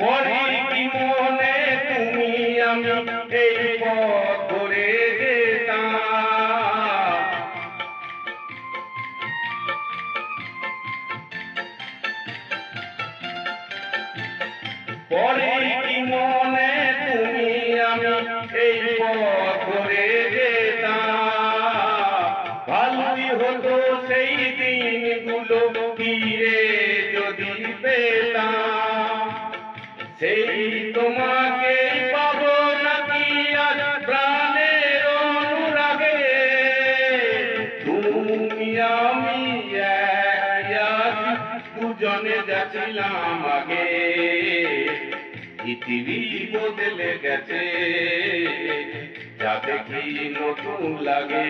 পরে কি মনে তুমি আমি এই পথ ধরে যেতাম, পরে কি মনে তুমি আমি এই পথ ধরে যেতাম। ভালোই হতো সেই দিনগুলো ফিরে যদি পেতাম, সেই তোমাকে পাবো নাকি আজ প্রাণের অনুরাগে। তুমি আমি এক দুজনে যাচ্ছিলাম আগে, পৃথিবী বদলে গেছে যা দেখি নতুন লাগে।